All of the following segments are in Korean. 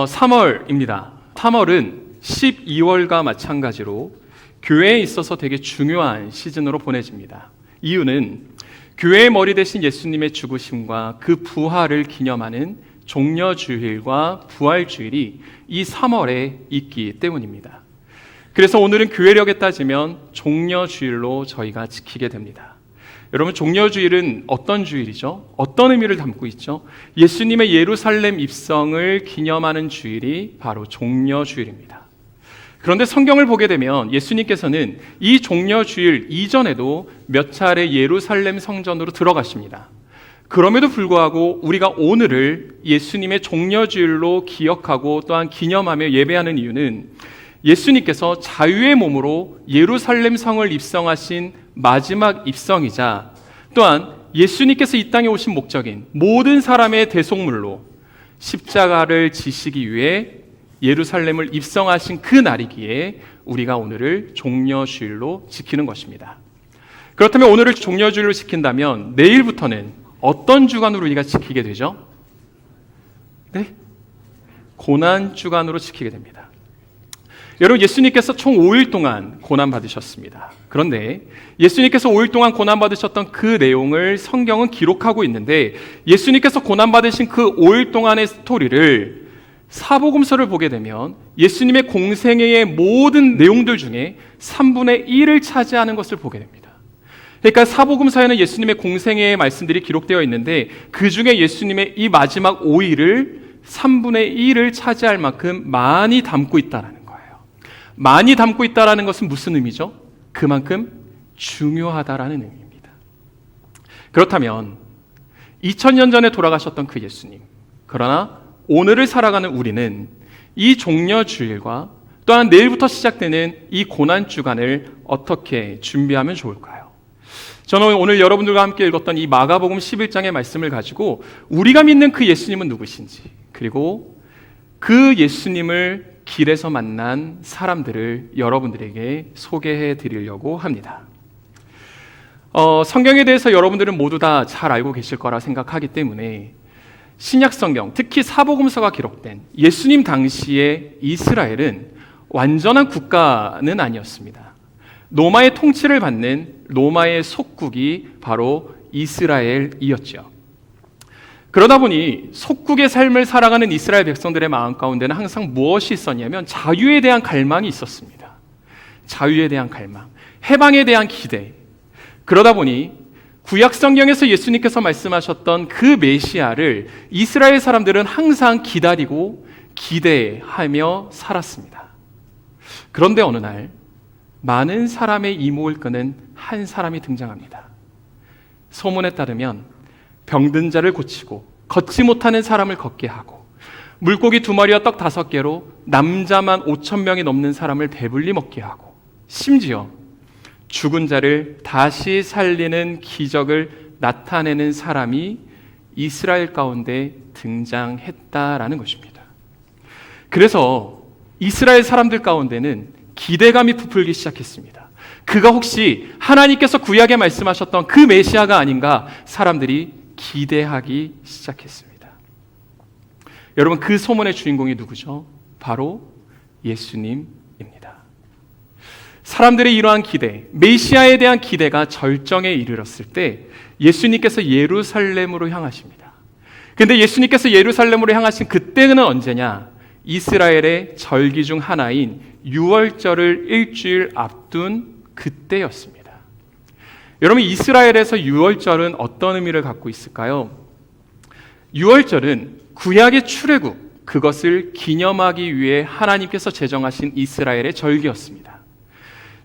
3월입니다. 3월은 12월과 마찬가지로 교회에 있어서 되게 중요한 시즌으로 보내집니다. 이유는 교회의 머리 대신 예수님의 죽으심과 그 부활을 기념하는 종려주일과 부활주일이 이 3월에 있기 때문입니다. 그래서 오늘은 교회력에 따지면 종려주일로 저희가 지키게 됩니다. 여러분, 종려주일은 어떤 주일이죠? 어떤 의미를 담고 있죠? 예수님의 예루살렘 입성을 기념하는 주일이 바로 종려주일입니다. 그런데 성경을 보게 되면 예수님께서는 이 종려주일 이전에도 몇 차례 예루살렘 성전으로 들어가십니다. 그럼에도 불구하고 우리가 오늘을 예수님의 종려주일로 기억하고 또한 기념하며 예배하는 이유는 예수님께서 자유의 몸으로 예루살렘 성을 입성하신 마지막 입성이자 또한 예수님께서 이 땅에 오신 목적인 모든 사람의 대속물로 십자가를 지시기 위해 예루살렘을 입성하신 그 날이기에 우리가 오늘을 종려주일로 지키는 것입니다. 그렇다면 오늘을 종려주일로 지킨다면 내일부터는 어떤 주간으로 우리가 지키게 되죠? 네? 고난주간으로 지키게 됩니다. 여러분, 예수님께서 총 5일 동안 고난받으셨습니다. 그런데 예수님께서 5일 동안 고난받으셨던 그 내용을 성경은 기록하고 있는데 예수님께서 고난받으신 그 5일 동안의 스토리를 사복음서를 보게 되면 예수님의 공생애의 모든 내용들 중에 3분의 1을 차지하는 것을 보게 됩니다. 그러니까 사복음서에는 예수님의 공생애의 말씀들이 기록되어 있는데 그 중에 예수님의 이 마지막 5일을 3분의 1을 차지할 만큼 많이 담고 있다는 거예요. 많이 담고 있다는 것은 무슨 의미죠? 그만큼 중요하다라는 의미입니다. 그렇다면 2000년 전에 돌아가셨던 그 예수님, 그러나 오늘을 살아가는 우리는 이 종려주일과 또한 내일부터 시작되는 이 고난주간을 어떻게 준비하면 좋을까요? 저는 오늘 여러분들과 함께 읽었던 이 마가복음 11장의 말씀을 가지고 우리가 믿는 그 예수님은 누구신지, 그리고 그 예수님을 길에서 만난 사람들을 여러분들에게 소개해 드리려고 합니다. 성경에 대해서 여러분들은 모두 다 잘 알고 계실 거라 생각하기 때문에 신약 성경, 특히 사복음서가 기록된 예수님 당시의 이스라엘은 완전한 국가는 아니었습니다. 로마의 통치를 받는 로마의 속국이 바로 이스라엘이었죠. 그러다 보니 속국의 삶을 살아가는 이스라엘 백성들의 마음 가운데는 항상 무엇이 있었냐면 자유에 대한 갈망이 있었습니다. 자유에 대한 갈망, 해방에 대한 기대. 그러다 보니 구약 성경에서 예수님께서 말씀하셨던 그 메시아를 이스라엘 사람들은 항상 기다리고 기대하며 살았습니다. 그런데 어느 날 많은 사람의 이목을 끄는 한 사람이 등장합니다. 소문에 따르면 병든 자를 고치고 걷지 못하는 사람을 걷게 하고 물고기 2마리와 떡 5개로 남자만 5,000명이 넘는 사람을 배불리 먹게 하고 심지어 죽은 자를 다시 살리는 기적을 나타내는 사람이 이스라엘 가운데 등장했다라는 것입니다. 그래서 이스라엘 사람들 가운데는 기대감이 부풀기 시작했습니다. 그가 혹시 하나님께서 구약에 말씀하셨던 그 메시아가 아닌가 사람들이 기대하기 시작했습니다. 여러분, 그 소문의 주인공이 누구죠? 바로 예수님입니다. 사람들의 이러한 기대, 메시아에 대한 기대가 절정에 이르렀을 때 예수님께서 예루살렘으로 향하십니다. 그런데 예수님께서 예루살렘으로 향하신 그때는 언제냐? 이스라엘의 절기 중 하나인 유월절을 일주일 앞둔 그때였습니다. 여러분, 이스라엘에서 유월절은 어떤 의미를 갖고 있을까요? 유월절은 구약의 출애굽, 그것을 기념하기 위해 하나님께서 제정하신 이스라엘의 절기였습니다.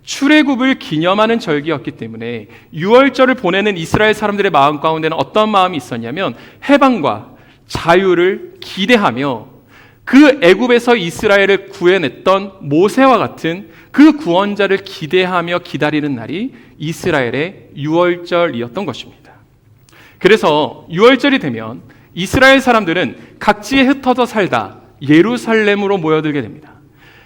출애굽을 기념하는 절기였기 때문에 유월절을 보내는 이스라엘 사람들의 마음 가운데는 어떤 마음이 있었냐면 해방과 자유를 기대하며 그 애굽에서 이스라엘을 구해냈던 모세와 같은 그 구원자를 기대하며 기다리는 날이 이스라엘의 유월절이었던 것입니다. 그래서 유월절이 되면 이스라엘 사람들은 각지에 흩어져 살다 예루살렘으로 모여들게 됩니다.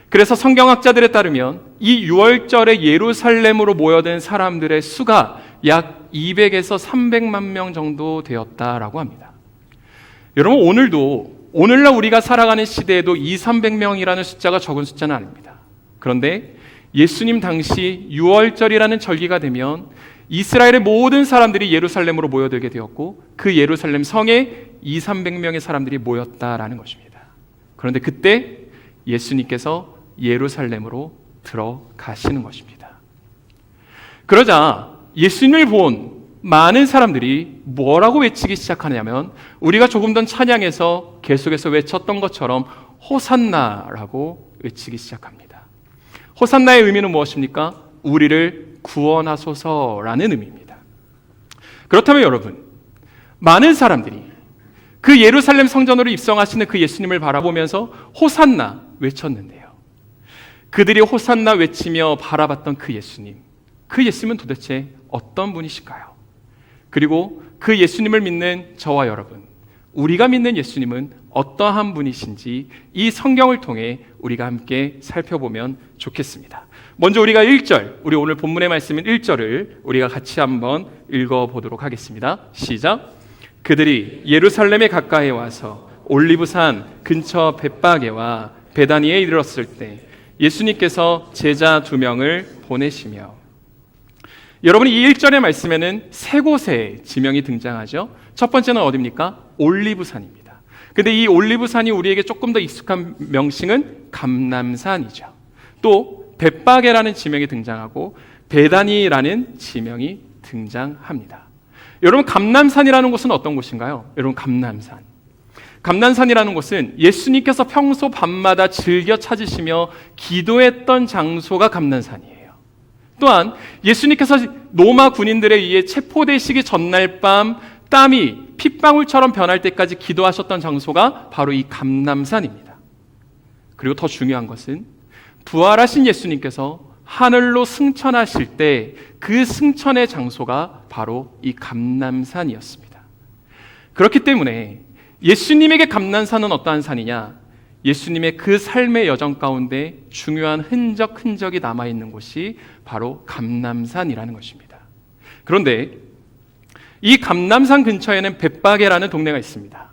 그래서 성경학자들에 따르면 이 유월절에 예루살렘으로 모여든 사람들의 수가 약 200에서 300만 명 정도 되었다라고 합니다. 여러분, 오늘도 오늘날 우리가 살아가는 시대에도 200~300명이라는 숫자가 적은 숫자는 아닙니다. 그런데 예수님 당시 6월절이라는 절기가 되면 이스라엘의 모든 사람들이 예루살렘으로 모여들게 되었고 그 예루살렘 성에 200~300명의 사람들이 모였다라는 것입니다. 그런데 그때 예수님께서 예루살렘으로 들어가시는 것입니다. 그러자 예수님을 본 많은 사람들이 뭐라고 외치기 시작하냐면 우리가 조금 전 찬양에서 계속해서 외쳤던 것처럼 호산나라고 외치기 시작합니다. 호산나의 의미는 무엇입니까? 우리를 구원하소서라는 의미입니다. 그렇다면 여러분, 많은 사람들이 그 예루살렘 성전으로 입성하시는 그 예수님을 바라보면서 호산나 외쳤는데요. 그들이 호산나 외치며 바라봤던 그 예수님은 도대체 어떤 분이실까요? 그리고 그 예수님을 믿는 저와 여러분, 우리가 믿는 예수님은 어떠한 분이신지 이 성경을 통해 우리가 함께 살펴보면 좋겠습니다. 먼저 우리가 1절, 우리 오늘 본문의 말씀인 1절을 우리가 같이 한번 읽어보도록 하겠습니다. 시작. 그들이 예루살렘에 가까이 와서 올리브산 근처 벳바게와 베다니에 이르렀을 때 예수님께서 제자 2명을 보내시며, 여러분, 이 1절의 말씀에는 세 곳의 지명이 등장하죠. 첫 번째는 어디입니까? 올리브산입니다. 근데 이 올리브산이 우리에게 조금 더 익숙한 명칭은 감람산이죠. 또 벳바게라는 지명이 등장하고 베다니라는 지명이 등장합니다. 여러분, 감람산이라는 곳은 어떤 곳인가요? 여러분, 감람산이라는 곳은 예수님께서 평소 밤마다 즐겨 찾으시며 기도했던 장소가 감람산이에요. 또한 예수님께서 로마 군인들에 의해 체포되시기 전날 밤 땀이 핏방울처럼 변할 때까지 기도하셨던 장소가 바로 이 감람산입니다. 그리고 더 중요한 것은 부활하신 예수님께서 하늘로 승천하실 때 그 승천의 장소가 바로 이 감람산이었습니다. 그렇기 때문에 예수님에게 감람산은 어떠한 산이냐? 예수님의 그 삶의 여정 가운데 중요한 흔적이 남아있는 곳이 바로 감람산이라는 것입니다. 그런데 이 감람산 근처에는 벳바게라는 동네가 있습니다.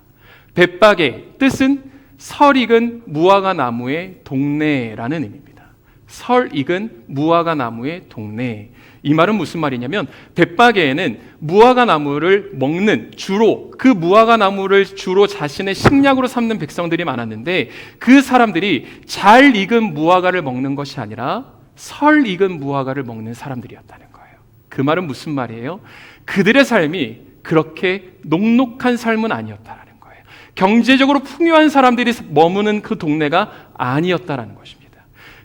벳바게, 뜻은 설익은 무화과 나무의 동네라는 의미입니다. 설익은 무화과 나무의 동네. 이 말은 무슨 말이냐면 벳바게에는 무화과 나무를 먹는, 그 무화과 나무를 주로 자신의 식량으로 삼는 백성들이 많았는데 그 사람들이 잘 익은 무화과를 먹는 것이 아니라 설 익은 무화과를 먹는 사람들이었다는 거예요. 그 말은 무슨 말이에요? 그들의 삶이 그렇게 녹록한 삶은 아니었다라는 거예요. 경제적으로 풍요한 사람들이 머무는 그 동네가 아니었다라는 것입니다.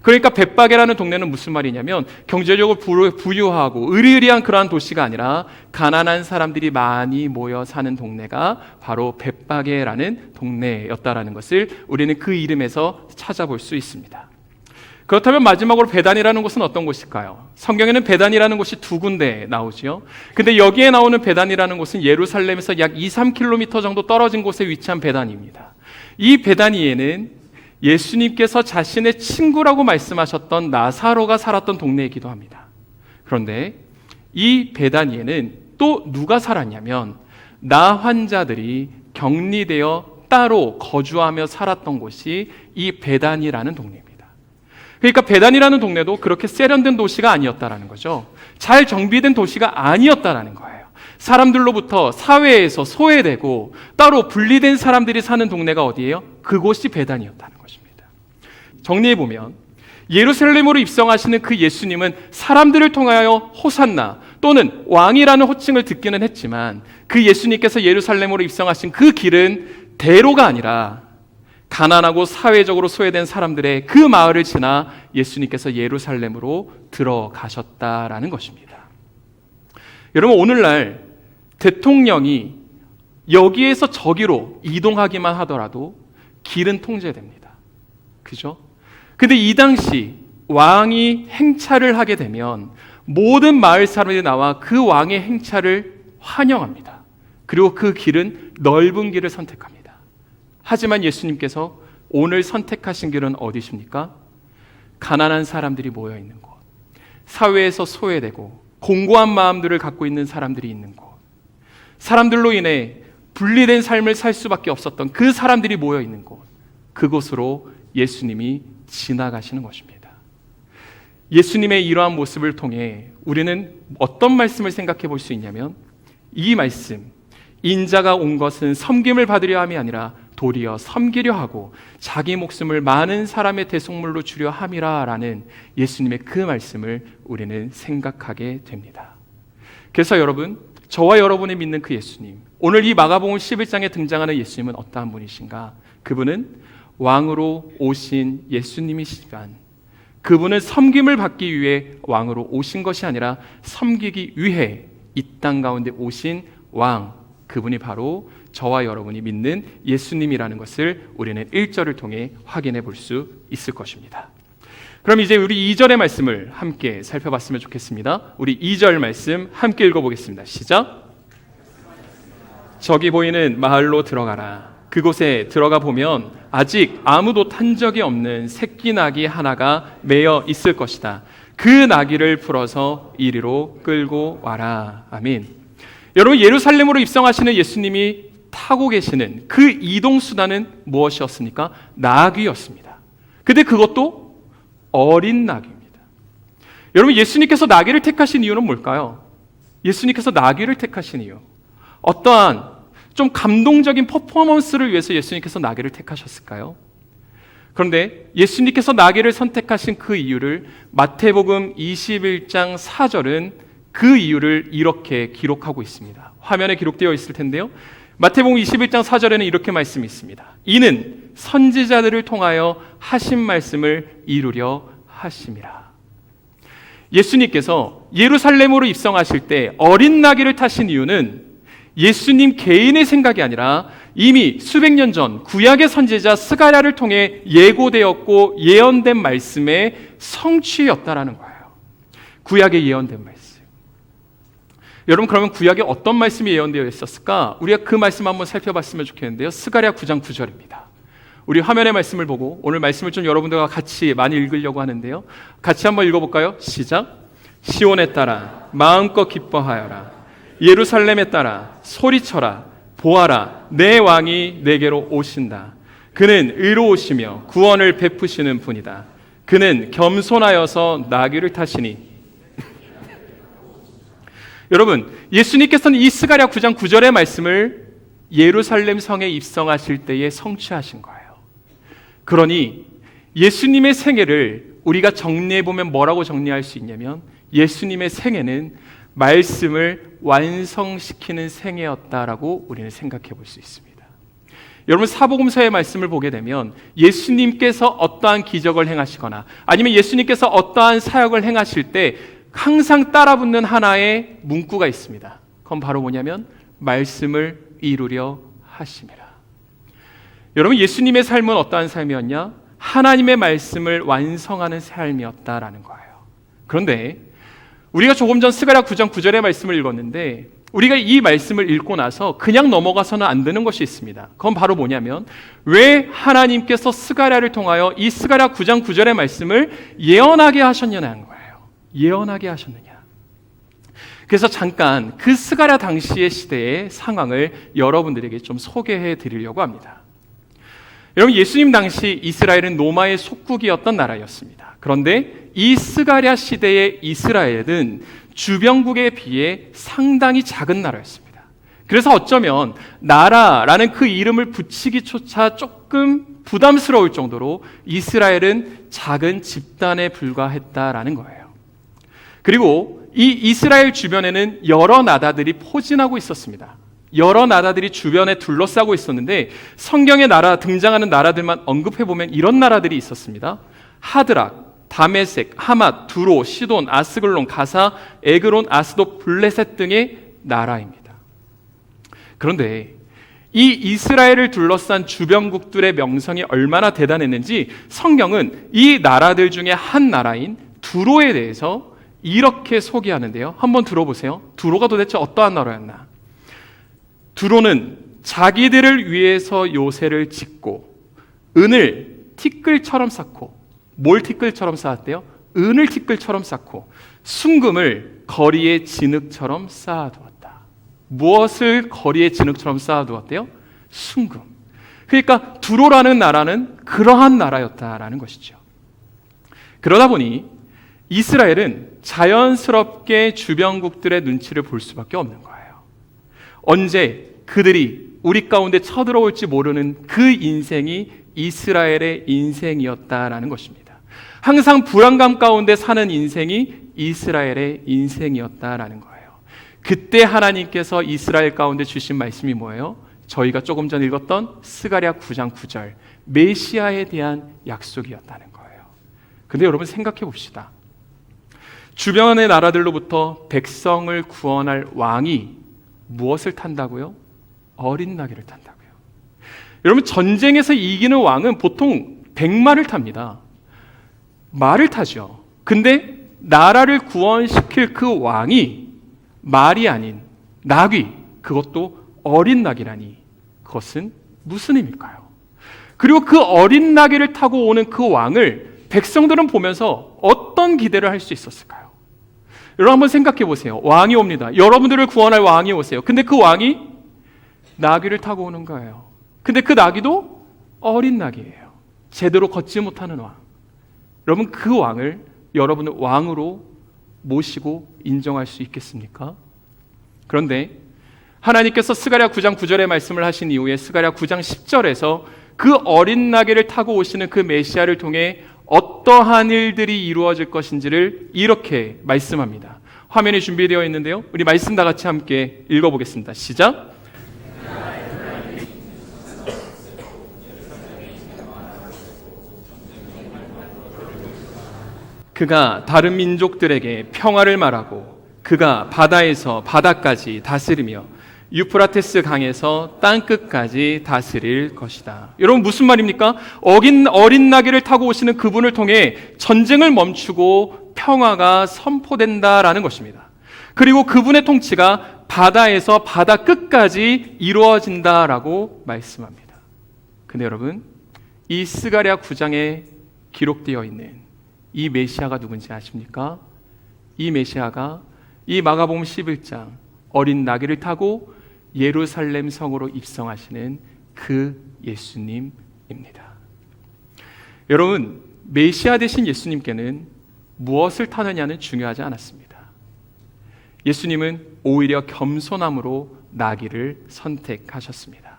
그러니까 벳바게라는 동네는 무슨 말이냐면 경제적으로 부유하고 의리의리한 그러한 도시가 아니라 가난한 사람들이 많이 모여 사는 동네가 바로 벳바게라는 동네였다라는 것을 우리는 그 이름에서 찾아볼 수 있습니다. 그렇다면 마지막으로 베단이라는 곳은 어떤 곳일까요? 성경에는 베단이라는 곳이 2군데 나오지요. 근데 여기에 나오는 베단이라는 곳은 예루살렘에서 약 2~3km 정도 떨어진 곳에 위치한 베단입니다. 이 베다니에는 예수님께서 자신의 친구라고 말씀하셨던 나사로가 살았던 동네이기도 합니다. 그런데 이 베다니에는 또 누가 살았냐면 나 환자들이 격리되어 따로 거주하며 살았던 곳이 이 베다니라는 동네입니다. 그러니까 베다니라는 동네도 그렇게 세련된 도시가 아니었다라는 거죠. 잘 정비된 도시가 아니었다라는 거예요. 사람들로부터 사회에서 소외되고 따로 분리된 사람들이 사는 동네가 어디예요? 그곳이 베다니였다는 것입니다. 정리해보면 예루살렘으로 입성하시는 그 예수님은 사람들을 통하여 호산나 또는 왕이라는 호칭을 듣기는 했지만 그 예수님께서 예루살렘으로 입성하신 그 길은 대로가 아니라 가난하고 사회적으로 소외된 사람들의 그 마을을 지나 예수님께서 예루살렘으로 들어가셨다라는 것입니다. 여러분, 오늘날 대통령이 여기에서 저기로 이동하기만 하더라도 길은 통제됩니다. 그죠? 근데 이 당시 왕이 행차를 하게 되면 모든 마을 사람들이 나와 그 왕의 행차를 환영합니다. 그리고 그 길은 넓은 길을 선택합니다. 하지만 예수님께서 오늘 선택하신 길은 어디십니까? 가난한 사람들이 모여 있는 곳, 사회에서 소외되고 공고한 마음들을 갖고 있는 사람들이 있는 곳, 사람들로 인해 분리된 삶을 살 수밖에 없었던 그 사람들이 모여 있는 곳, 그곳으로 예수님이 지나가시는 것입니다. 예수님의 이러한 모습을 통해 우리는 어떤 말씀을 생각해 볼 수 있냐면, 이 말씀, 인자가 온 것은 섬김을 받으려 함이 아니라 도리어 섬기려 하고 자기 목숨을 많은 사람의 대속물로 주려 함이라 라는 예수님의 그 말씀을 우리는 생각하게 됩니다. 그래서 여러분, 저와 여러분이 믿는 그 예수님, 오늘 이 마가복음 11장에 등장하는 예수님은 어떠한 분이신가? 그분은 왕으로 오신 예수님이시지만 그분은 섬김을 받기 위해 왕으로 오신 것이 아니라 섬기기 위해 이 땅 가운데 오신 왕, 그분이 바로 저와 여러분이 믿는 예수님이라는 것을 우리는 1절을 통해 확인해 볼 수 있을 것입니다. 그럼 이제 우리 2절의 말씀을 함께 살펴봤으면 좋겠습니다. 우리 2절 말씀 함께 읽어보겠습니다. 시작. 저기 보이는 마을로 들어가라. 그곳에 들어가 보면 아직 아무도 탄 적이 없는 새끼 나귀 하나가 매여 있을 것이다. 그 나귀를 풀어서 이리로 끌고 와라. 아멘. 여러분, 예루살렘으로 입성하시는 예수님이 타고 계시는 그 이동수단은 무엇이었습니까? 나귀였습니다. 근데 그것도 어린 나귀입니다. 여러분, 예수님께서 나귀를 택하신 이유는 뭘까요? 예수님께서 나귀를 택하신 이유, 어떠한 좀 감동적인 퍼포먼스를 위해서 예수님께서 나귀를 택하셨을까요? 그런데 예수님께서 나귀를 선택하신 그 이유를 마태복음 21장 4절은 그 이유를 이렇게 기록하고 있습니다. 화면에 기록되어 있을 텐데요. 마태복음 21장 4절에는 이렇게 말씀이 있습니다. 이는 선지자들을 통하여 하신 말씀을 이루려 하심이라. 예수님께서 예루살렘으로 입성하실 때 어린 나귀를 타신 이유는 예수님 개인의 생각이 아니라 이미 수백 년 전 구약의 선지자 스가랴를 통해 예고되었고 예언된 말씀의 성취였다라는 거예요. 구약에 예언된 말씀. 여러분, 그러면 구약에 어떤 말씀이 예언되어 있었을까? 우리가 그 말씀 한번 살펴봤으면 좋겠는데요. 스가랴 9장 9절입니다. 우리 화면의 말씀을 보고 오늘 말씀을 좀 여러분들과 같이 많이 읽으려고 하는데요. 같이 한번 읽어볼까요? 시작. 시온에 따라 마음껏 기뻐하여라. 예루살렘에 따라 소리쳐라. 보아라, 내 왕이 내게로 오신다. 그는 의로우시며 구원을 베푸시는 분이다. 그는 겸손하여서 나귀를 타시니. 여러분, 예수님께서는 이 스가랴 9장 9절의 말씀을 예루살렘 성에 입성하실 때에 성취하신 거예요. 그러니 예수님의 생애를 우리가 정리해보면 뭐라고 정리할 수 있냐면, 예수님의 생애는 말씀을 완성시키는 생애였다라고 우리는 생각해 볼 수 있습니다. 여러분, 사복음서의 말씀을 보게 되면 예수님께서 어떠한 기적을 행하시거나 아니면 예수님께서 어떠한 사역을 행하실 때 항상 따라붙는 하나의 문구가 있습니다. 그건 바로 뭐냐면 말씀을 이루려 하심이라. 여러분, 예수님의 삶은 어떠한 삶이었냐? 하나님의 말씀을 완성하는 삶이었다라는 거예요. 그런데 우리가 조금 전 스가랴 9장 9절의 말씀을 읽었는데 우리가 이 말씀을 읽고 나서 그냥 넘어가서는 안 되는 것이 있습니다. 그건 바로 뭐냐면, 왜 하나님께서 스가랴를 통하여 이 스가랴 9장 9절의 말씀을 예언하게 하셨냐는 거예요. 예언하게 하셨느냐. 그래서 잠깐 그 스가랴 당시의 시대의 상황을 여러분들에게 좀 소개해 드리려고 합니다. 여러분, 예수님 당시 이스라엘은 로마의 속국이었던 나라였습니다. 그런데 이 스가랴 시대의 이스라엘은 주변국에 비해 상당히 작은 나라였습니다. 그래서 어쩌면 나라라는 그 이름을 붙이기조차 조금 부담스러울 정도로 이스라엘은 작은 집단에 불과했다라는 거예요. 그리고 이 이스라엘 주변에는 여러 나라들이 포진하고 있었습니다. 여러 나라들이 주변에 둘러싸고 있었는데 성경에 등장하는 나라들만 언급해보면 이런 나라들이 있었습니다. 하드락, 다메섹, 하맛, 두로, 시돈, 아스글론, 가사, 에그론, 아스돗, 블레셋 등의 나라입니다. 그런데 이 이스라엘을 둘러싼 주변국들의 명성이 얼마나 대단했는지 성경은 이 나라들 중에 한 나라인 두로에 대해서 이렇게 소개하는데요. 한번 들어보세요. 두로가 도대체 어떠한 나라였나? 두로는 자기들을 위해서 요새를 짓고 은을 티끌처럼 쌓고, 뭘 티끌처럼 쌓았대요? 은을 티끌처럼 쌓고 순금을 거리의 진흙처럼 쌓아두었다. 무엇을 거리에 진흙처럼 쌓아두었대요? 순금. 그러니까 두로라는 나라는 그러한 나라였다라는 것이죠. 그러다 보니 이스라엘은 자연스럽게 주변국들의 눈치를 볼 수밖에 없는 거예요. 언제 그들이 우리 가운데 쳐들어올지 모르는 그 인생이 이스라엘의 인생이었다라는 것입니다. 항상 불안감 가운데 사는 인생이 이스라엘의 인생이었다라는 거예요. 그때 하나님께서 이스라엘 가운데 주신 말씀이 뭐예요? 저희가 조금 전 읽었던 스가랴 9장 9절 메시아에 대한 약속이었다는 거예요. 근데 여러분 생각해 봅시다. 주변의 나라들로부터 백성을 구원할 왕이 무엇을 탄다고요? 어린 나귀를 탄다고요. 여러분 전쟁에서 이기는 왕은 보통 백마를 탑니다. 말을 타죠. 근데 나라를 구원시킬 그 왕이 말이 아닌 나귀, 그것도 어린 나귀라니 그것은 무슨 의미일까요? 그리고 그 어린 나귀를 타고 오는 그 왕을 백성들은 보면서 어떤 기대를 할 수 있었을까요? 여러분 한번 생각해 보세요. 왕이 옵니다. 여러분들을 구원할 왕이 오세요. 근데 그 왕이 나귀를 타고 오는 거예요. 근데 그 나귀도 어린 나귀예요. 제대로 걷지 못하는 왕. 여러분 그 왕을 여러분은 왕으로 모시고 인정할 수 있겠습니까? 그런데 하나님께서 스가랴 9장 9절의 말씀을 하신 이후에 스가랴 9장 10절에서 그 어린 나귀를 타고 오시는 그 메시아를 통해 어떠한 일들이 이루어질 것인지를 이렇게 말씀합니다. 화면에 준비되어 있는데요. 우리 말씀 다 같이 함께 읽어보겠습니다. 시작! 그가 다른 민족들에게 평화를 말하고 그가 바다에서 바다까지 다스리며 유프라테스 강에서 땅끝까지 다스릴 것이다. 여러분 무슨 말입니까? 어린 나귀를 타고 오시는 그분을 통해 전쟁을 멈추고 평화가 선포된다라는 것입니다. 그리고 그분의 통치가 바다에서 바다 끝까지 이루어진다라고 말씀합니다. 근데 여러분 이 스가랴 9장에 기록되어 있는 이 메시아가 누군지 아십니까? 이 메시아가 이 마가복음 11장 어린 나귀를 타고 예루살렘 성으로 입성하시는 그 예수님입니다. 여러분 메시아 되신 예수님께는 무엇을 타느냐는 중요하지 않았습니다. 예수님은 오히려 겸손함으로 나귀를 선택하셨습니다.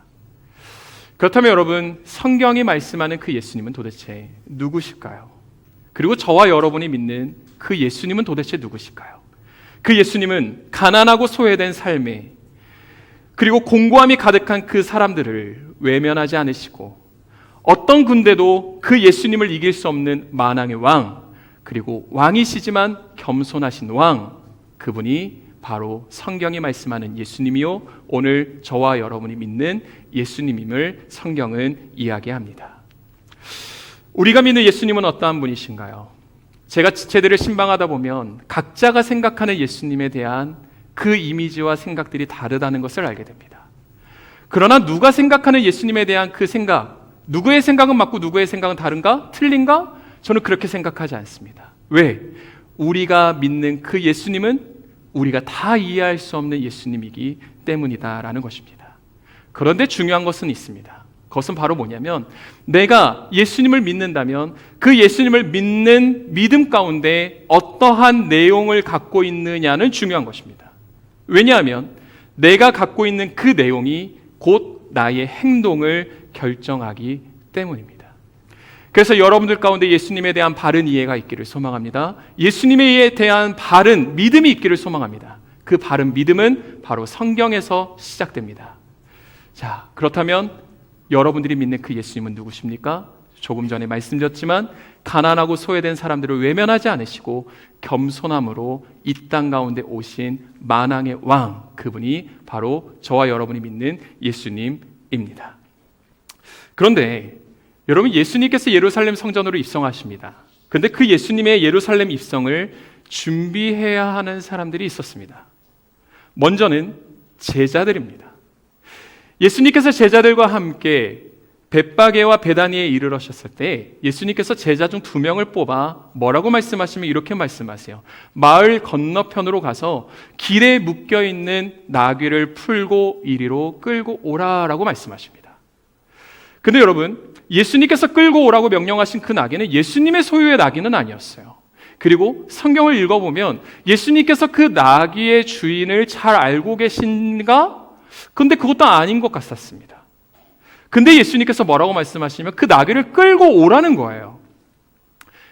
그렇다면 여러분 성경이 말씀하는 그 예수님은 도대체 누구실까요? 그리고 저와 여러분이 믿는 그 예수님은 도대체 누구실까요? 그 예수님은 가난하고 소외된 삶에 그리고 공고함이 가득한 그 사람들을 외면하지 않으시고 어떤 군대도 그 예수님을 이길 수 없는 만왕의 왕, 그리고 왕이시지만 겸손하신 왕, 그분이 바로 성경이 말씀하는 예수님이요 오늘 저와 여러분이 믿는 예수님임을 성경은 이야기합니다. 우리가 믿는 예수님은 어떠한 분이신가요? 제가 지체들을 신방하다 보면 각자가 생각하는 예수님에 대한 그 이미지와 생각들이 다르다는 것을 알게 됩니다. 그러나 누가 생각하는 예수님에 대한 그 생각, 누구의 생각은 맞고 누구의 생각은 다른가? 틀린가? 저는 그렇게 생각하지 않습니다. 왜? 우리가 믿는 그 예수님은 우리가 다 이해할 수 없는 예수님이기 때문이다라는 것입니다. 그런데 중요한 것은 있습니다. 그것은 바로 뭐냐면 내가 예수님을 믿는다면 그 예수님을 믿는 믿음 가운데 어떠한 내용을 갖고 있느냐는 중요한 것입니다. 왜냐하면 내가 갖고 있는 그 내용이 곧 나의 행동을 결정하기 때문입니다. 그래서 여러분들 가운데 예수님에 대한 바른 이해가 있기를 소망합니다. 예수님에 대한 바른 믿음이 있기를 소망합니다. 그 바른 믿음은 바로 성경에서 시작됩니다. 자, 그렇다면 여러분들이 믿는 그 예수님은 누구십니까? 조금 전에 말씀드렸지만 가난하고 소외된 사람들을 외면하지 않으시고 겸손함으로 이 땅 가운데 오신 만왕의 왕, 그분이 바로 저와 여러분이 믿는 예수님입니다. 그런데 여러분 예수님께서 예루살렘 성전으로 입성하십니다. 그런데 그 예수님의 예루살렘 입성을 준비해야 하는 사람들이 있었습니다. 먼저는 제자들입니다. 예수님께서 제자들과 함께 벳바게와 베다니에 이르러셨을 때 예수님께서 제자 중 2명을 뽑아 뭐라고 말씀하시면 이렇게 말씀하세요. 마을 건너편으로 가서 길에 묶여있는 나귀를 풀고 이리로 끌고 오라라고 말씀하십니다. 근데 여러분, 예수님께서 끌고 오라고 명령하신 그 나귀는 예수님의 소유의 나귀는 아니었어요. 그리고 성경을 읽어보면 예수님께서 그 나귀의 주인을 잘 알고 계신가? 근데 그것도 아닌 것 같았습니다. 근데 예수님께서 뭐라고 말씀하시냐면 그 나귀를 끌고 오라는 거예요.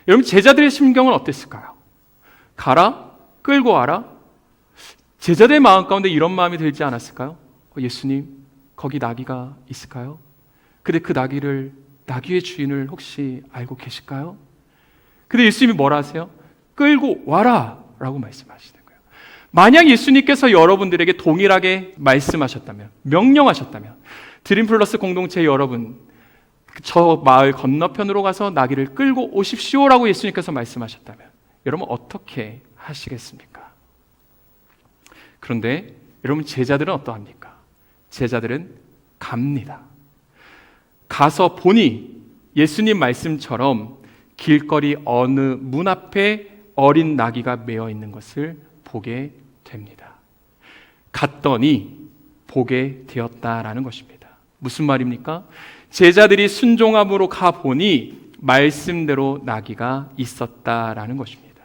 여러분, 제자들의 심경은 어땠을까요? 가라? 끌고 와라? 제자들의 마음 가운데 이런 마음이 들지 않았을까요? 예수님, 거기 나귀가 있을까요? 근데 그 나귀의 주인을 혹시 알고 계실까요? 근데 예수님이 뭐라 하세요? 끌고 와라 라고 말씀하시는 거예요. 만약 예수님께서 여러분들에게 동일하게 말씀하셨다면, 명령하셨다면, 드림플러스 공동체 여러분, 저 마을 건너편으로 가서 나귀를 끌고 오십시오라고 예수님께서 말씀하셨다면 여러분 어떻게 하시겠습니까? 그런데 여러분, 제자들은 어떠합니까? 제자들은 갑니다. 가서 보니 예수님 말씀처럼 길거리 어느 문 앞에 어린 나귀가 메어 있는 것을 보게 됩니다. 갔더니 보게 되었다라는 것입니다. 무슨 말입니까? 제자들이 순종함으로 가보니 말씀대로 나귀가 있었다라는 것입니다.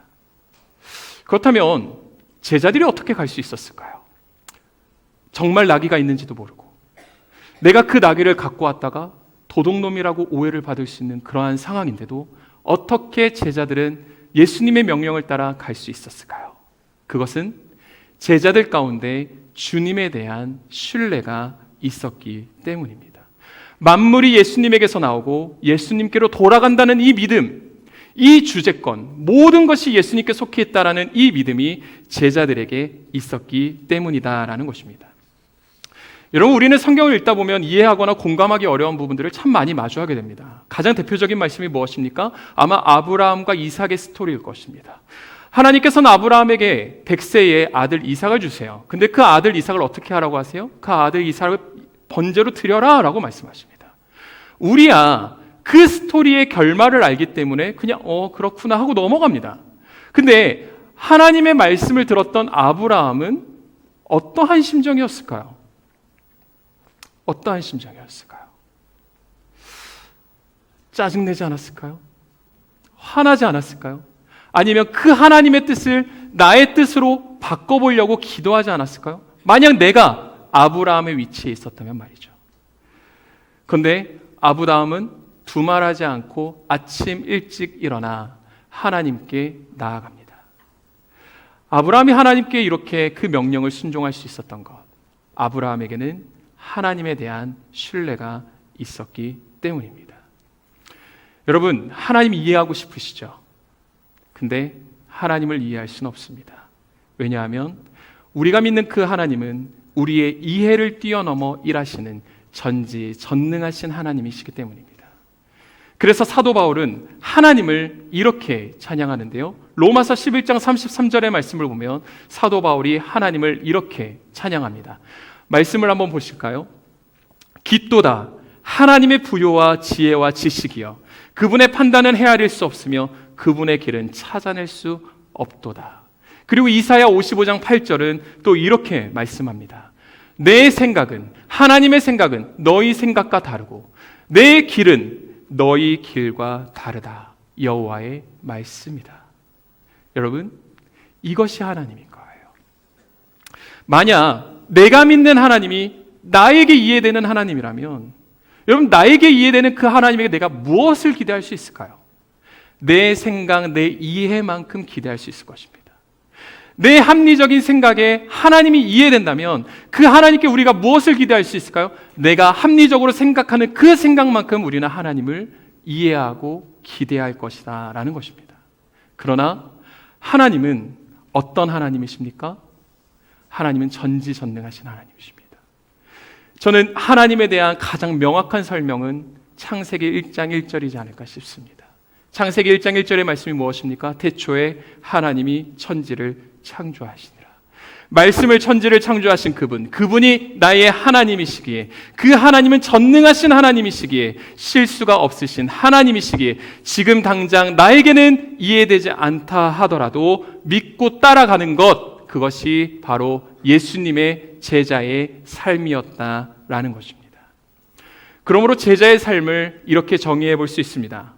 그렇다면 제자들이 어떻게 갈 수 있었을까요? 정말 나귀가 있는지도 모르고 내가 그 나귀를 갖고 왔다가 도둑놈이라고 오해를 받을 수 있는 그러한 상황인데도 어떻게 제자들은 예수님의 명령을 따라 갈 수 있었을까요? 그것은 제자들 가운데 주님에 대한 신뢰가 있었기 때문입니다. 만물이 예수님에게서 나오고 예수님께로 돌아간다는 이 믿음, 이 주제권, 모든 것이 예수님께 속해 있다라는 이 믿음이 제자들에게 있었기 때문이다라는 것입니다. 여러분, 우리는 성경을 읽다 보면 이해하거나 공감하기 어려운 부분들을 참 많이 마주하게 됩니다. 가장 대표적인 말씀이 무엇입니까? 아마 아브라함과 이삭의 스토리일 것입니다. 하나님께서는 아브라함에게 100세의 아들 이삭을 주세요. 근데 그 아들 이삭을 어떻게 하라고 하세요? 그 아들 이삭을 번제로 드려라 라고 말씀하십니다. 우리야 그 스토리의 결말을 알기 때문에 그냥 그렇구나 하고 넘어갑니다. 근데 하나님의 말씀을 들었던 아브라함은 어떠한 심정이었을까요? 어떠한 심정이었을까요? 짜증내지 않았을까요? 화나지 않았을까요? 아니면 그 하나님의 뜻을 나의 뜻으로 바꿔보려고 기도하지 않았을까요? 만약 내가 아브라함의 위치에 있었다면 말이죠. 그런데 아브라함은 두말하지 않고 아침 일찍 일어나 하나님께 나아갑니다. 아브라함이 하나님께 이렇게 그 명령을 순종할 수 있었던 것, 아브라함에게는 하나님에 대한 신뢰가 있었기 때문입니다. 여러분, 하나님 이해하고 싶으시죠? 근데 하나님을 이해할 수는 없습니다. 왜냐하면 우리가 믿는 그 하나님은 우리의 이해를 뛰어넘어 일하시는 전지전능하신 하나님이시기 때문입니다. 그래서 사도 바울은 하나님을 이렇게 찬양하는데요. 로마서 11장 33절의 말씀을 보면 사도 바울이 하나님을 이렇게 찬양합니다. 말씀을 한번 보실까요? 깊도다 하나님의 부요와 지혜와 지식이여 그분의 판단은 헤아릴 수 없으며 그분의 길은 찾아낼 수 없도다. 그리고 이사야 55장 8절은 또 이렇게 말씀합니다. 내 생각은, 하나님의 생각은 너희 생각과 다르고 내 길은 너희 길과 다르다. 여호와의 말씀이다. 여러분, 이것이 하나님인 거예요. 만약 내가 믿는 하나님이 나에게 이해되는 하나님이라면 여러분, 나에게 이해되는 그 하나님에게 내가 무엇을 기대할 수 있을까요? 내 생각, 내 이해만큼 기대할 수 있을 것입니다. 내 합리적인 생각에 하나님이 이해된다면 그 하나님께 우리가 무엇을 기대할 수 있을까요? 내가 합리적으로 생각하는 그 생각만큼 우리는 하나님을 이해하고 기대할 것이다 라는 것입니다. 그러나 하나님은 어떤 하나님이십니까? 하나님은 전지전능하신 하나님이십니다. 저는 하나님에 대한 가장 명확한 설명은 창세기 1장 1절이지 않을까 싶습니다. 창세기 1장 1절의 말씀이 무엇입니까? 태초에 하나님이 천지를 창조하시니라. 말씀을 천지를 창조하신 그분이 나의 하나님이시기에, 그 하나님은 전능하신 하나님이시기에, 실수가 없으신 하나님이시기에 지금 당장 나에게는 이해되지 않다 하더라도 믿고 따라가는 것, 그것이 바로 예수님의 제자의 삶이었다라는 것입니다. 그러므로 제자의 삶을 이렇게 정의해 볼 수 있습니다.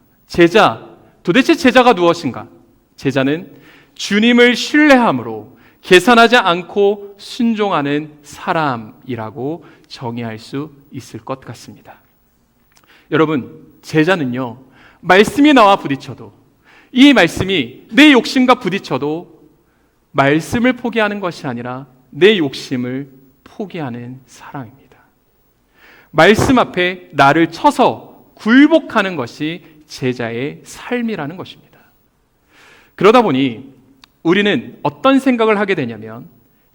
도대체 제자가 무엇인가? 제자는 주님을 신뢰함으로 계산하지 않고 순종하는 사람이라고 정의할 수 있을 것 같습니다. 여러분, 제자는요, 말씀이 나와 부딪혀도, 이 말씀이 내 욕심과 부딪혀도 말씀을 포기하는 것이 아니라 내 욕심을 포기하는 사람입니다. 말씀 앞에 나를 쳐서 굴복하는 것이 제자의 삶이라는 것입니다. 그러다 보니 우리는 어떤 생각을 하게 되냐면,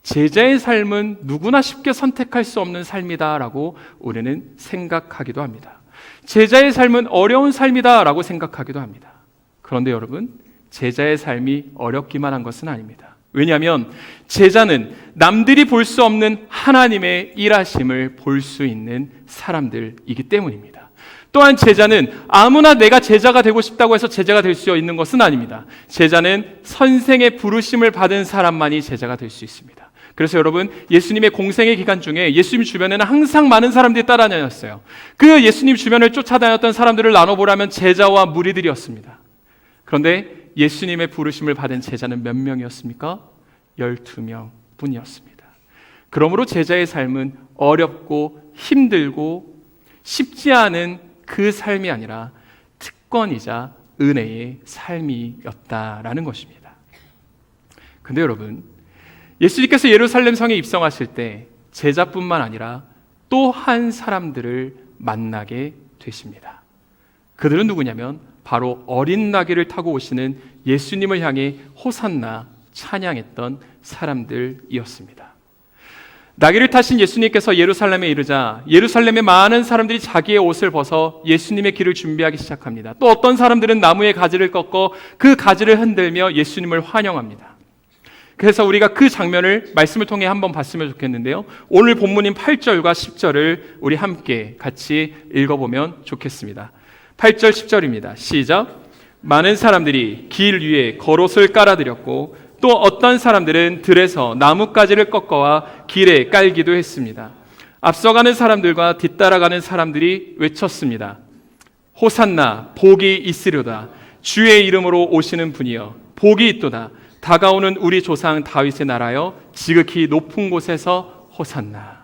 제자의 삶은 누구나 쉽게 선택할 수 없는 삶이다라고 우리는 생각하기도 합니다. 제자의 삶은 어려운 삶이다라고 생각하기도 합니다. 그런데 여러분, 제자의 삶이 어렵기만 한 것은 아닙니다. 왜냐하면 제자는 남들이 볼 수 없는 하나님의 일하심을 볼 수 있는 사람들이기 때문입니다. 또한 제자는 아무나 내가 제자가 되고 싶다고 해서 제자가 될 수 있는 것은 아닙니다. 제자는 선생의 부르심을 받은 사람만이 제자가 될 수 있습니다. 그래서 여러분, 예수님의 공생의 기간 중에 예수님 주변에는 항상 많은 사람들이 따라다녔어요. 그 예수님 주변을 쫓아다녔던 사람들을 나눠보라면 제자와 무리들이었습니다. 그런데 예수님의 부르심을 받은 제자는 몇 명이었습니까? 12명 뿐이었습니다. 그러므로 제자의 삶은 어렵고 힘들고 쉽지 않은 그 삶이 아니라 특권이자 은혜의 삶이었다라는 것입니다. 근데 여러분, 예수님께서 예루살렘 성에 입성하실 때 제자뿐만 아니라 또 한 사람들을 만나게 되십니다. 그들은 누구냐면 바로 어린 나귀를 타고 오시는 예수님을 향해 호산나 찬양했던 사람들이었습니다. 나귀를 타신 예수님께서 예루살렘에 이르자 예루살렘의 많은 사람들이 자기의 옷을 벗어 예수님의 길을 준비하기 시작합니다. 또 어떤 사람들은 나무의 가지를 꺾어 그 가지를 흔들며 예수님을 환영합니다. 그래서 우리가 그 장면을 말씀을 통해 한번 봤으면 좋겠는데요, 오늘 본문인 8절과 10절을 우리 함께 같이 읽어보면 좋겠습니다. 8절 10절입니다. 시작. 많은 사람들이 길 위에 겉옷을 깔아드렸고 또 어떤 사람들은 들에서 나뭇가지를 꺾어와 길에 깔기도 했습니다. 앞서가는 사람들과 뒤따라가는 사람들이 외쳤습니다. 호산나, 복이 있으려다. 주의 이름으로 오시는 분이여, 복이 있도다. 다가오는 우리 조상 다윗의 나라여, 지극히 높은 곳에서 호산나.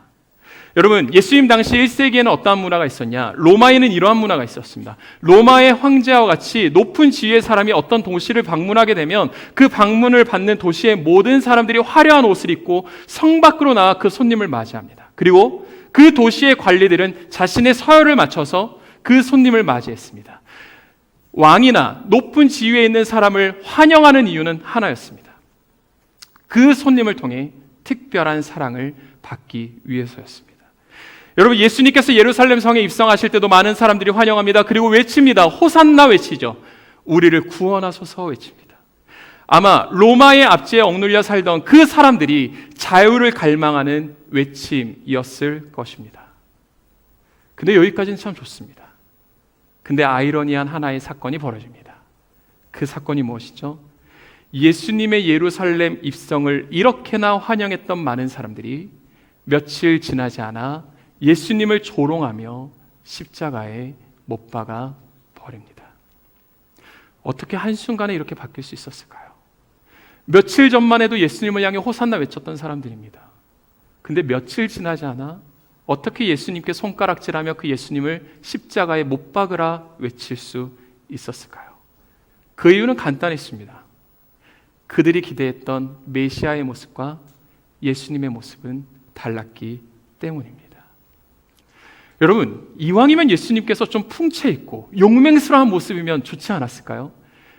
여러분, 예수님 당시 1세기에는 어떠한 문화가 있었냐? 로마에는 이러한 문화가 있었습니다. 로마의 황제와 같이 높은 지위의 사람이 어떤 도시를 방문하게 되면 그 방문을 받는 도시의 모든 사람들이 화려한 옷을 입고 성 밖으로 나와 그 손님을 맞이합니다. 그리고 그 도시의 관리들은 자신의 서열을 맞춰서 그 손님을 맞이했습니다. 왕이나 높은 지위에 있는 사람을 환영하는 이유는 하나였습니다. 그 손님을 통해 특별한 사랑을 받기 위해서였습니다. 여러분, 예수님께서 예루살렘 성에 입성하실 때도 많은 사람들이 환영합니다. 그리고 외칩니다. 호산나 외치죠. 우리를 구원하소서 외칩니다. 아마 로마의 압제에 억눌려 살던 그 사람들이 자유를 갈망하는 외침이었을 것입니다. 근데 여기까지는 참 좋습니다. 근데 아이러니한 하나의 사건이 벌어집니다. 그 사건이 무엇이죠? 예수님의 예루살렘 입성을 이렇게나 환영했던 많은 사람들이 며칠 지나지 않아 예수님을 조롱하며 십자가에 못 박아 버립니다. 어떻게 한순간에 이렇게 바뀔 수 있었을까요? 며칠 전만 해도 예수님을 향해 호산나 외쳤던 사람들입니다. 근데 며칠 지나지 않아 어떻게 예수님께 손가락질하며 그 예수님을 십자가에 못 박으라 외칠 수 있었을까요? 그 이유는 간단했습니다. 그들이 기대했던 메시아의 모습과 예수님의 모습은 달랐기 때문입니다. 여러분, 이왕이면 예수님께서 좀 풍채 있고 용맹스러운 모습이면 좋지 않았을까요?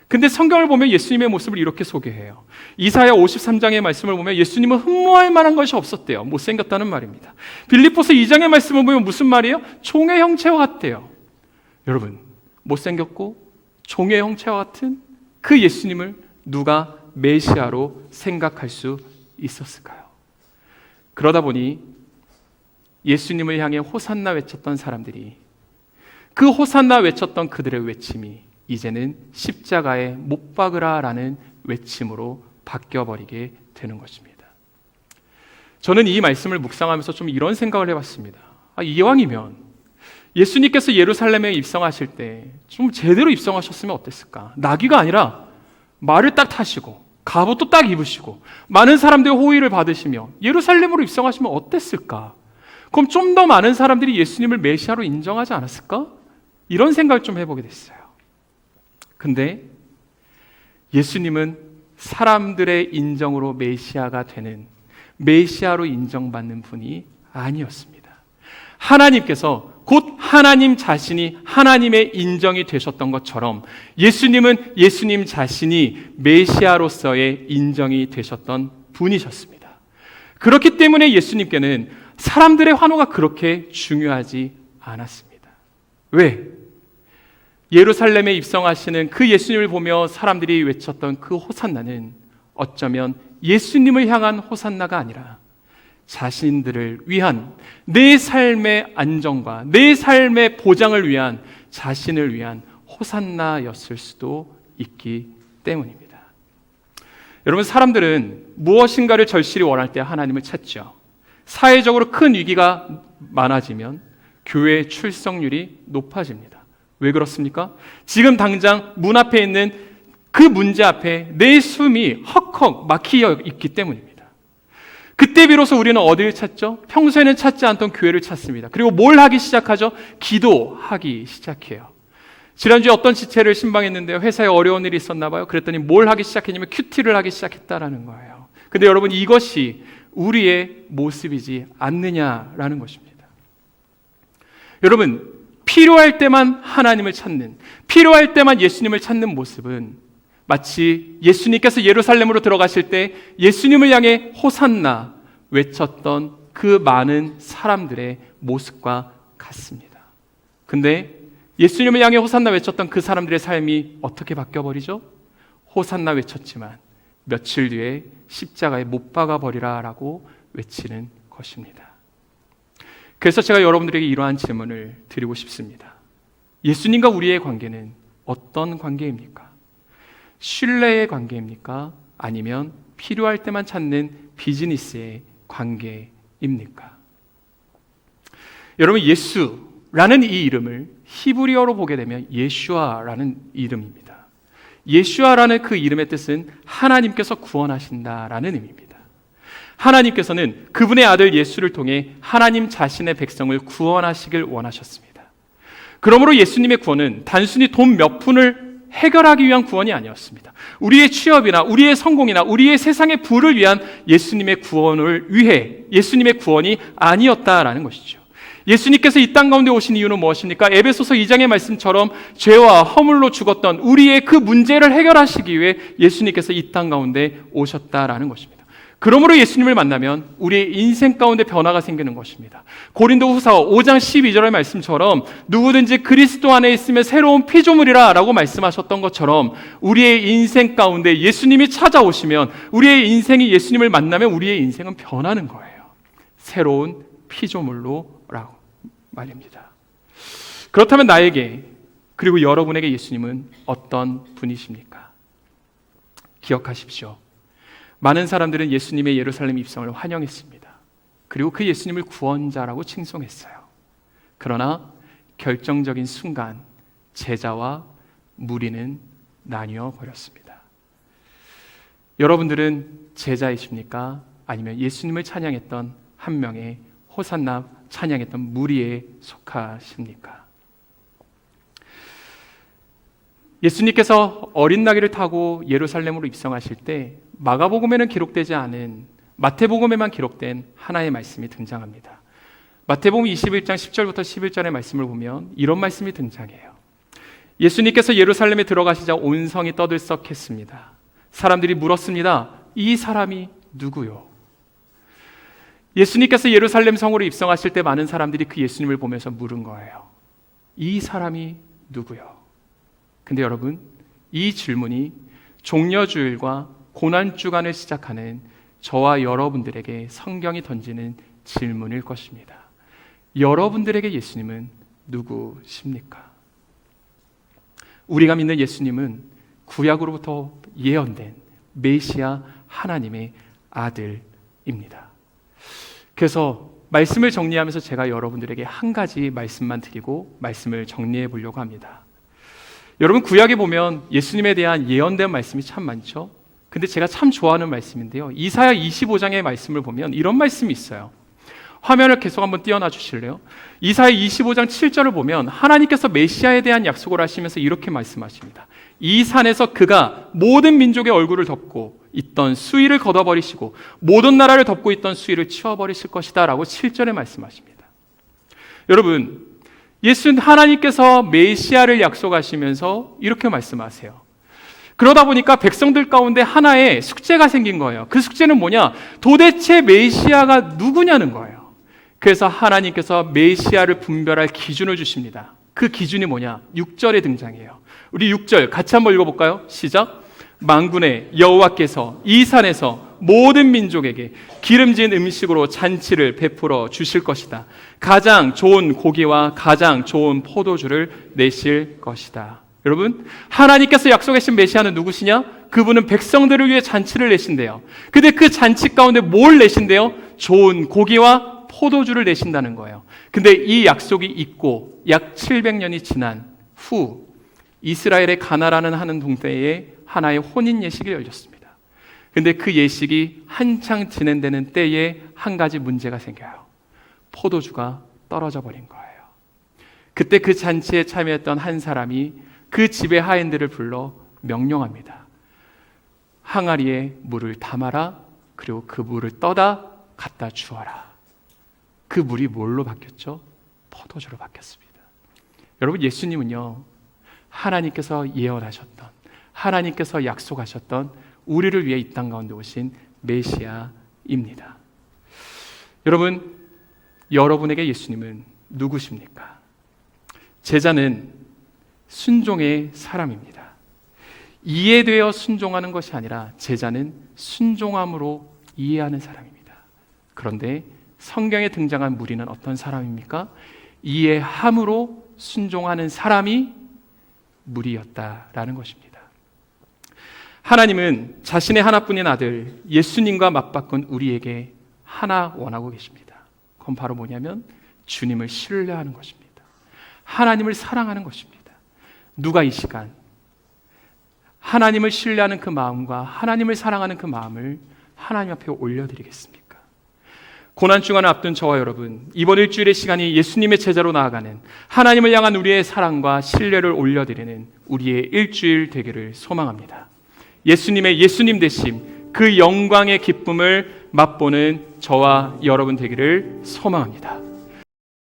근데 성경을 보면 예수님의 모습을 이렇게 소개해요. 이사야 53장의 말씀을 보면 예수님은 흠모할 만한 것이 없었대요. 못생겼다는 말입니다. 빌립보서 2장의 말씀을 보면 무슨 말이에요? 종의 형체와 같대요. 여러분, 못생겼고 종의 형체와 같은 그 예수님을 누가 메시아로 생각할 수 있었을까요? 그러다 보니 예수님을 향해 호산나 외쳤던 사람들이, 그 호산나 외쳤던 그들의 외침이 이제는 십자가에 못 박으라라는 외침으로 바뀌어버리게 되는 것입니다. 저는 이 말씀을 묵상하면서 좀 이런 생각을 해봤습니다. 이왕이면 예수님께서 예루살렘에 입성하실 때 좀 제대로 입성하셨으면 어땠을까? 나귀가 아니라 말을 딱 타시고 갑옷도 딱 입으시고 많은 사람들의 호의를 받으시며 예루살렘으로 입성하시면 어땠을까? 그럼 좀 더 많은 사람들이 예수님을 메시아로 인정하지 않았을까? 이런 생각을 좀 해보게 됐어요. 근데 예수님은 사람들의 인정으로 메시아가 되는, 메시아로 인정받는 분이 아니었습니다. 하나님께서, 곧 하나님 자신이 하나님의 인정이 되셨던 것처럼 예수님은 예수님 자신이 메시아로서의 인정이 되셨던 분이셨습니다. 그렇기 때문에 예수님께는 사람들의 환호가 그렇게 중요하지 않았습니다. 왜? 예루살렘에 입성하시는 그 예수님을 보며 사람들이 외쳤던 그 호산나는 어쩌면 예수님을 향한 호산나가 아니라 자신들을 위한, 내 삶의 안정과 내 삶의 보장을 위한, 자신을 위한 호산나였을 수도 있기 때문입니다. 여러분, 사람들은 무엇인가를 절실히 원할 때 하나님을 찾죠. 사회적으로 큰 위기가 많아지면 교회 출석률이 높아집니다. 왜 그렇습니까? 지금 당장 문 앞에 있는 그 문제 앞에 내 숨이 헉헉 막혀 있기 때문입니다. 그때 비로소 우리는 어디를 찾죠? 평소에는 찾지 않던 교회를 찾습니다. 그리고 뭘 하기 시작하죠? 기도하기 시작해요. 지난주에 어떤 지체를 신방했는데요, 회사에 어려운 일이 있었나 봐요. 그랬더니 뭘 하기 시작했냐면 큐티를 하기 시작했다라는 거예요. 근데 여러분, 이것이 우리의 모습이지 않느냐라는 것입니다. 여러분, 필요할 때만 하나님을 찾는, 필요할 때만 예수님을 찾는 모습은 마치 예수님께서 예루살렘으로 들어가실 때 예수님을 향해 호산나 외쳤던 그 많은 사람들의 모습과 같습니다. 근데 예수님을 향해 호산나 외쳤던 그 사람들의 삶이 어떻게 바뀌어버리죠? 호산나 외쳤지만 며칠 뒤에 십자가에 못 박아버리라 라고 외치는 것입니다. 그래서 제가 여러분들에게 이러한 질문을 드리고 싶습니다. 예수님과 우리의 관계는 어떤 관계입니까? 신뢰의 관계입니까? 아니면 필요할 때만 찾는 비즈니스의 관계입니까? 여러분, 예수라는 이 이름을 히브리어로 보게 되면 예슈아라는 이름입니다. 예슈아라는 그 이름의 뜻은 하나님께서 구원하신다라는 의미입니다. 하나님께서는 그분의 아들 예수를 통해 하나님 자신의 백성을 구원하시길 원하셨습니다. 그러므로 예수님의 구원은 단순히 돈 몇 푼을 해결하기 위한 구원이 아니었습니다. 우리의 취업이나 우리의 성공이나 우리의 세상의 부를 위한 예수님의 구원을 위해 예수님의 구원이 아니었다라는 것이죠. 예수님께서 이 땅 가운데 오신 이유는 무엇입니까? 에베소서 2장의 말씀처럼 죄와 허물로 죽었던 우리의 그 문제를 해결하시기 위해 예수님께서 이 땅 가운데 오셨다라는 것입니다. 그러므로 예수님을 만나면 우리의 인생 가운데 변화가 생기는 것입니다. 고린도후서 5장 12절의 말씀처럼 누구든지 그리스도 안에 있으면 새로운 피조물이라 라고 말씀하셨던 것처럼 우리의 인생 가운데 예수님이 찾아오시면, 우리의 인생이 예수님을 만나면 우리의 인생은 변하는 거예요. 새로운 피조물로 라고 말입니다. 그렇다면 나에게, 그리고 여러분에게 예수님은 어떤 분이십니까? 기억하십시오. 많은 사람들은 예수님의 예루살렘 입성을 환영했습니다. 그리고 그 예수님을 구원자라고 칭송했어요. 그러나 결정적인 순간 제자와 무리는 나뉘어 버렸습니다. 여러분들은 제자이십니까? 아니면 예수님을 찬양했던 한 명의 호산나 찬양했던 무리에 속하십니까? 예수님께서 어린 나귀를 타고 예루살렘으로 입성하실 때 마가복음에는 기록되지 않은 마태복음에만 기록된 하나의 말씀이 등장합니다. 마태복음 21장 10절부터 11절의 말씀을 보면 이런 말씀이 등장해요. 예수님께서 예루살렘에 들어가시자 온 성이 떠들썩했습니다. 사람들이 물었습니다. 이 사람이 누구요? 예수님께서 예루살렘 성으로 입성하실 때 많은 사람들이 그 예수님을 보면서 물은 거예요. 이 사람이 누구요? 근데 여러분, 이 질문이 종려주일과 고난주간을 시작하는 저와 여러분들에게 성경이 던지는 질문일 것입니다. 여러분들에게 예수님은 누구십니까? 우리가 믿는 예수님은 구약으로부터 예언된 메시아 하나님의 아들입니다. 그래서 말씀을 정리하면서 제가 여러분들에게 한 가지 말씀만 드리고 말씀을 정리해 보려고 합니다. 여러분, 구약에 보면 예수님에 대한 예언된 말씀이 참 많죠. 근데 제가 참 좋아하는 말씀인데요, 이사야 25장의 말씀을 보면 이런 말씀이 있어요. 화면을 계속 한번 띄워놔 주실래요? 이사야 25장 7절을 보면 하나님께서 메시아에 대한 약속을 하시면서 이렇게 말씀하십니다. 이 산에서 그가 모든 민족의 얼굴을 덮고 있던 수위를 걷어버리시고 모든 나라를 덮고 있던 수위를 치워버리실 것이다 라고 7절에 말씀하십니다. 여러분, 예수는 하나님께서 메시아를 약속하시면서 이렇게 말씀하세요. 그러다 보니까 백성들 가운데 하나의 숙제가 생긴 거예요. 그 숙제는 뭐냐? 도대체 메시아가 누구냐는 거예요. 그래서 하나님께서 메시아를 분별할 기준을 주십니다. 그 기준이 뭐냐? 6절에 등장해요. 우리 6절 같이 한번 읽어볼까요? 시작. 만군의 여호와께서 이 산에서 모든 민족에게 기름진 음식으로 잔치를 베풀어 주실 것이다. 가장 좋은 고기와 가장 좋은 포도주를 내실 것이다. 여러분, 하나님께서 약속하신 메시아는 누구시냐? 그분은 백성들을 위해 잔치를 내신대요. 근데 그 잔치 가운데 뭘 내신대요? 좋은 고기와 포도주를 내신다는 거예요. 근데 이 약속이 있고 약 700년이 지난 후 이스라엘의 가나라는 하는 동네에 하나의 혼인 예식이 열렸습니다. 근데 그 예식이 한창 진행되는 때에 한 가지 문제가 생겨요. 포도주가 떨어져 버린 거예요. 그때 그 잔치에 참여했던 한 사람이 그 집의 하인들을 불러 명령합니다. 항아리에 물을 담아라. 그리고 그 물을 떠다 갖다 주어라. 그 물이 뭘로 바뀌었죠? 포도주로 바뀌었습니다. 여러분, 예수님은요, 하나님께서 예언하셨던, 하나님께서 약속하셨던 우리를 위해 이 땅 가운데 오신 메시아입니다. 여러분, 여러분에게 예수님은 누구십니까? 제자는 순종의 사람입니다. 이해되어 순종하는 것이 아니라 제자는 순종함으로 이해하는 사람입니다. 그런데 성경에 등장한 무리는 어떤 사람입니까? 이해함으로 순종하는 사람이 무리였다라는 것입니다. 하나님은 자신의 하나뿐인 아들 예수님과 맞바꾼 우리에게 하나 원하고 계십니다. 그건 바로 뭐냐면 주님을 신뢰하는 것입니다. 하나님을 사랑하는 것입니다. 누가 이 시간 하나님을 신뢰하는 그 마음과 하나님을 사랑하는 그 마음을 하나님 앞에 올려드리겠습니까? 고난주간을 앞둔 저와 여러분, 이번 일주일의 시간이 예수님의 제자로 나아가는 하나님을 향한 우리의 사랑과 신뢰를 올려드리는 우리의 일주일 되기를 소망합니다. 예수님의 예수님 되심, 그 영광의 기쁨을 맛보는 저와 여러분 되기를 소망합니다.